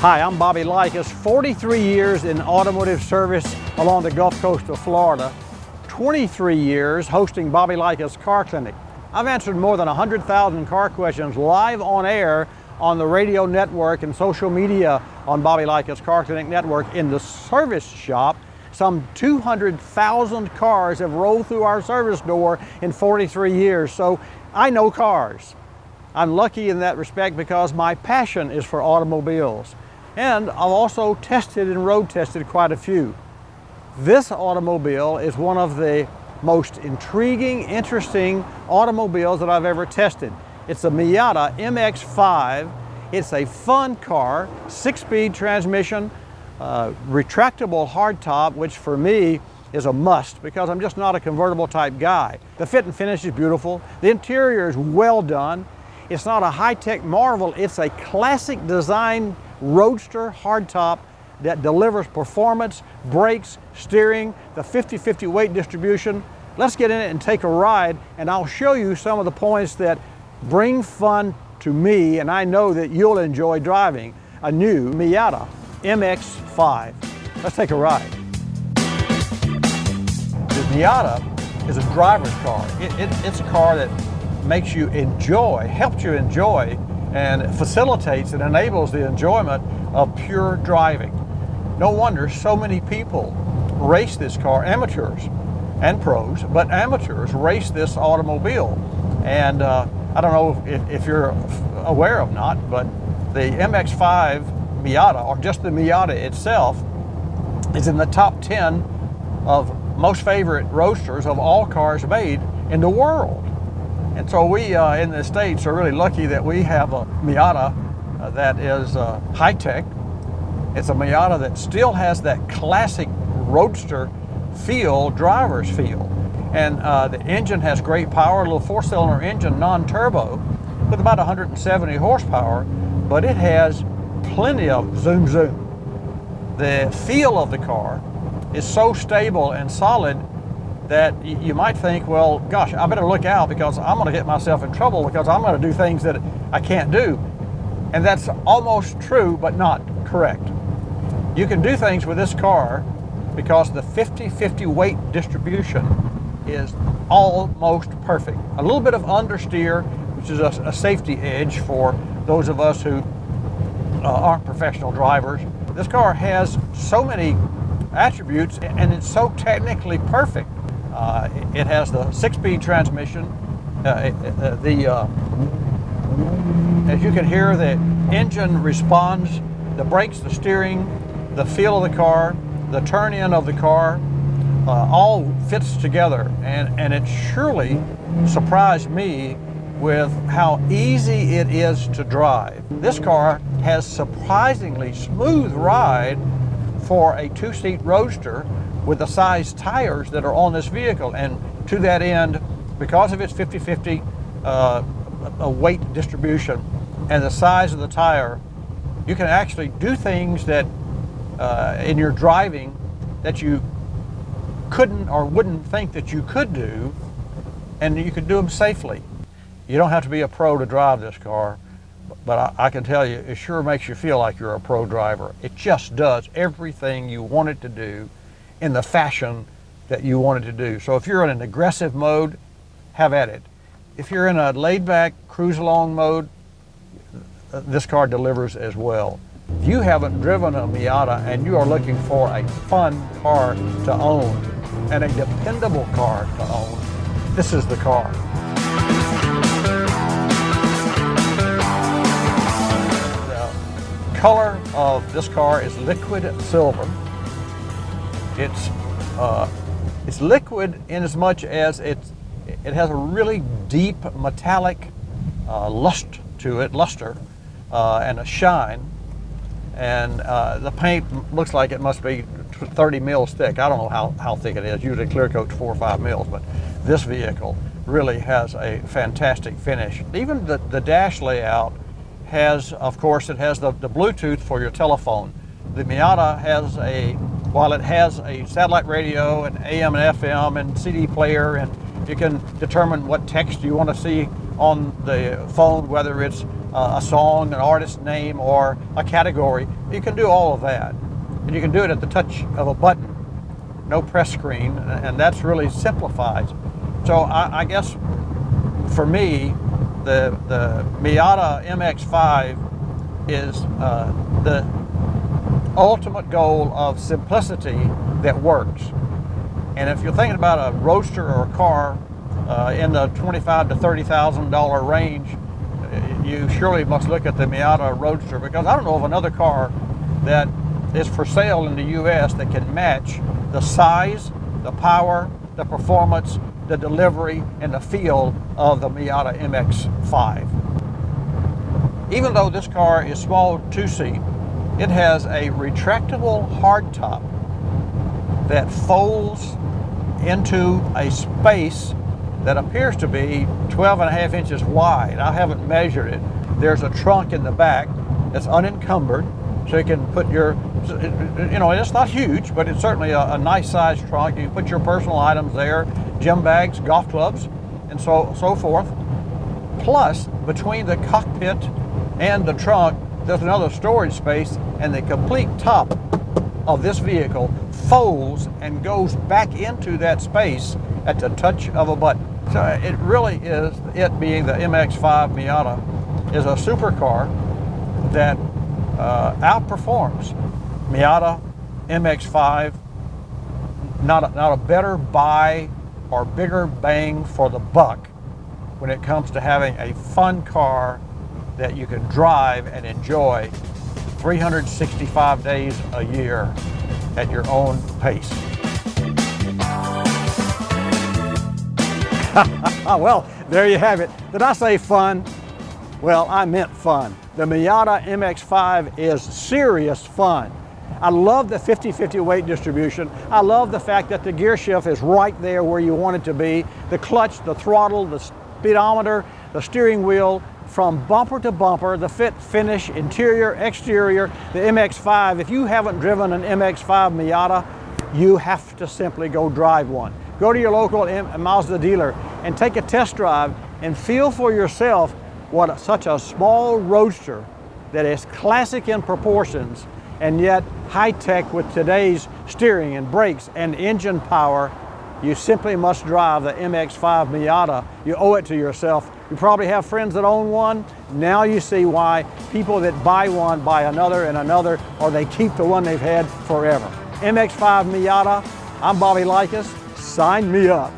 Hi, I'm Bobby Likis, 43 years in automotive service along the Gulf Coast of Florida, 23 years hosting Bobby Likis Car Clinic. I've answered more than 100,000 car questions live on air on the radio network and social media on Bobby Likis Car Clinic network. In the service shop, some 200,000 cars have rolled through our service door in 43 years, so I know cars. I'm lucky in that respect because my passion is for automobiles. And I've also tested and road tested quite a few. This automobile is one of the most intriguing, interesting automobiles that I've ever tested. It's a Miata MX5. It's a fun car, 6-speed transmission, retractable hardtop, which for me is a must because I'm just not a convertible type guy. The fit and finish is beautiful. The interior is well done. It's not a high-tech marvel. It's a classic design roadster hardtop that delivers performance, brakes, steering, the 50-50 weight distribution. Let's get in it and take a ride, and I'll show you some of the points that bring fun to me, and I know that you'll enjoy driving a new Miata MX5. Let's take a ride. The Miata is a driver's car. It's a car that makes you enjoy, helps you enjoy, and facilitates and enables the enjoyment of pure driving. No wonder so many people race this car, amateurs and pros, but amateurs race this automobile. And I don't know if you're aware of not, but the MX5 Miata, or just the Miata itself, is in the top 10 of most favorite roadsters of all cars made in the world. And so we in the States are really lucky that we have a Miata that is high-tech. It's a Miata that still has that classic roadster feel, driver's feel. And the engine has great power, a little 4-cylinder engine, non-turbo, with about 170 horsepower, but it has plenty of zoom zoom. The feel of the car is so stable and solid that you might think, well, gosh, I better look out because I'm going to get myself in trouble because I'm going to do things that I can't do. And that's almost true, but not correct. You can do things with this car because the 50-50 weight distribution is almost perfect. A little bit of understeer, which is a safety edge for those of us who aren't professional drivers. This car has so many attributes and it's so technically perfect. It has the 6-speed transmission. As you can hear, the engine responds, the brakes, the steering, the feel of the car, the turn-in of the car, all fits together. And it surely surprised me with how easy it is to drive. This car has surprisingly smooth ride for a 2-seat roadster with the size tires that are on this vehicle. And to that end, because of its 50-50 weight distribution and the size of the tire, you can actually do things that in your driving that you couldn't or wouldn't think that you could do, and you can do them safely. You don't have to be a pro to drive this car, but I can tell you, it sure makes you feel like you're a pro driver. It just does everything you want it to do in the fashion that you want it to do. So if you're in an aggressive mode, have at it. If you're in a laid-back, cruise-along mode, this car delivers as well. If you haven't driven a Miata and you are looking for a fun car to own and a dependable car to own, this is the car. The color of this car is liquid silver. It's liquid in as much as it has a really deep metallic luster to it, and a shine. And the paint looks like it must be 30 mils thick. I don't know how thick it is. Usually clear coat's 4 or 5 mils, but this vehicle really has a fantastic finish. Even the dash layout has, of course, it has the Bluetooth for your telephone. The Miata has while it has a satellite radio and AM and FM and CD player, and you can determine what text you want to see on the phone, whether it's a song, an artist name, or a category. You can do all of that. And you can do it at the touch of a button. No press screen, and that's really simplified. So I guess for me, the Miata MX5 is the ultimate goal of simplicity that works. And if you're thinking about a roadster or a car in the $25,000 to $30,000 range, you surely must look at the Miata Roadster, because I don't know of another car that is for sale in the US that can match the size, the power, the performance, the delivery, and the feel of the Miata MX5. Even though this car is small two-seat, it has a retractable hardtop that folds into a space that appears to be 12.5 inches wide. I haven't measured it. There's a trunk in the back that's unencumbered, so you can put your, you know, it's not huge, but it's certainly a nice sized trunk. You can put your personal items there, gym bags, golf clubs, and so forth. Plus, between the cockpit and the trunk, there's another storage space, and the complete top of this vehicle folds and goes back into that space at the touch of a button. So it really is, it being the MX5 Miata, is a supercar that outperforms Miata MX5. Not a better buy or bigger bang for the buck when it comes to having a fun car that you can drive and enjoy 365 days a year at your own pace. Well, there you have it. Did I say fun? Well, I meant fun. The Miata MX5 is serious fun. I love the 50-50 weight distribution. I love the fact that the gear shift is right there where you want it to be. The clutch, the throttle, the speedometer, the steering wheel, from bumper to bumper, the fit, finish, interior, exterior, the MX5. If you haven't driven an MX5 Miata, you have to simply go drive one. Go to your local Mazda dealer and take a test drive and feel for yourself what such a small roadster that is classic in proportions and yet high-tech with today's steering and brakes and engine power. You simply must drive the MX5 Miata. You owe it to yourself. You probably have friends that own one. Now you see why people that buy one buy another and another, or they keep the one they've had forever. MX5 Miata, I'm Bobby Likis. Sign me up.